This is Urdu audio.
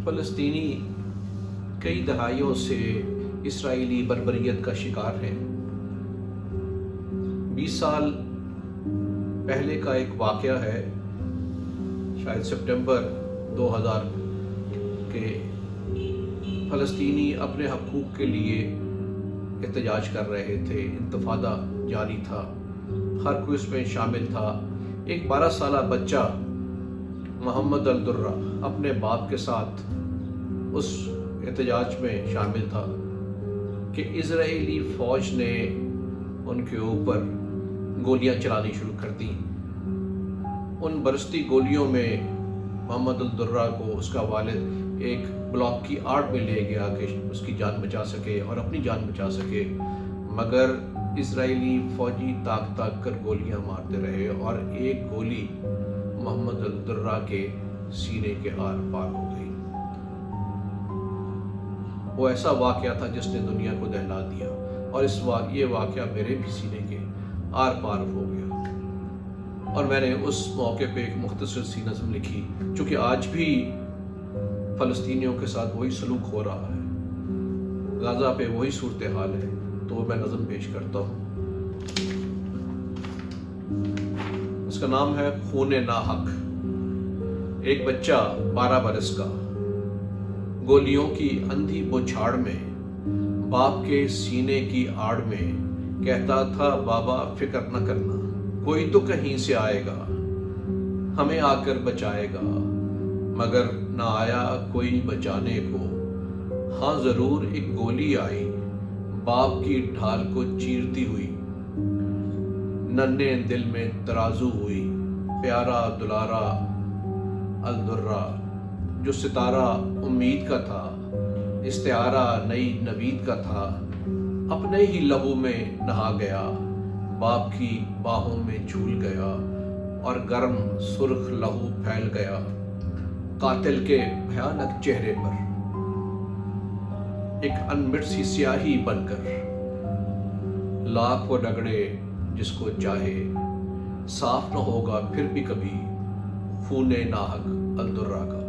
فلسطینی کئی دہائیوں سے اسرائیلی بربریت کا شکار ہیں۔ 20 سال پہلے کا ایک واقعہ ہے، شاید سپٹمبر 2000 کے فلسطینی اپنے حقوق کے لیے احتجاج کر رہے تھے، انتفاضہ جاری تھا، ہر کوئی اس میں شامل تھا۔ ایک 12 سالہ بچہ محمد الدرہ اپنے باپ کے ساتھ اس احتجاج میں شامل تھا کہ اسرائیلی فوج نے ان کے اوپر گولیاں چلانی شروع کر دیں۔ ان برستی گولیوں میں محمد الدرہ کو اس کا والد ایک بلاک کی آڑ میں لے گیا کہ اس کی جان بچا سکے اور اپنی جان بچا سکے، مگر اسرائیلی فوجی تاک تاک کر گولیاں مارتے رہے اور ایک گولی محمد الدرہ کے سینے کے آر پار ہو گئی۔ وہ ایسا واقعہ تھا جس نے دنیا کو دہلا دیا، اور یہ واقعہ میرے بھی سینے کے آر پار ہو گیا، اور میں نے اس موقع پہ ایک مختصر سی نظم لکھی۔ چونکہ آج بھی فلسطینیوں کے ساتھ وہی سلوک ہو رہا ہے، غزہ پہ وہی صورتحال ہے، تو میں نظم پیش کرتا ہوں۔ اس کا نام ہے خون ناحق۔ ایک بچہ 12 برس کا گولیوں کی اندھی بچھاڑ میں باپ کے سینے کی آڑ میں کہتا تھا، بابا فکر نہ کرنا، کوئی تو کہیں سے آئے گا، ہمیں آ کر بچائے گا، مگر نہ آیا کوئی بچانے کو۔ ہاں ضرور ایک گولی آئی باپ کی ڈھال کو چیرتی ہوئی، ننھے دل میں ترازو ہوئی، پیارا دلارا الدرہ جو ستارہ امید کا تھا، استعارہ نئی نوید کا تھا، اپنے ہی لہو میں نہا گیا، باپ کی باہوں میں جھول گیا، اور گرم سرخ لہو پھیل گیا قاتل کے بھیانک چہرے پر، ایک انمٹ سی سیاہی بن کر۔ لاکھ وہ رگڑے جس کو چاہے، صاف نہ ہوگا پھر بھی کبھی خون ناحق الدرہ کا۔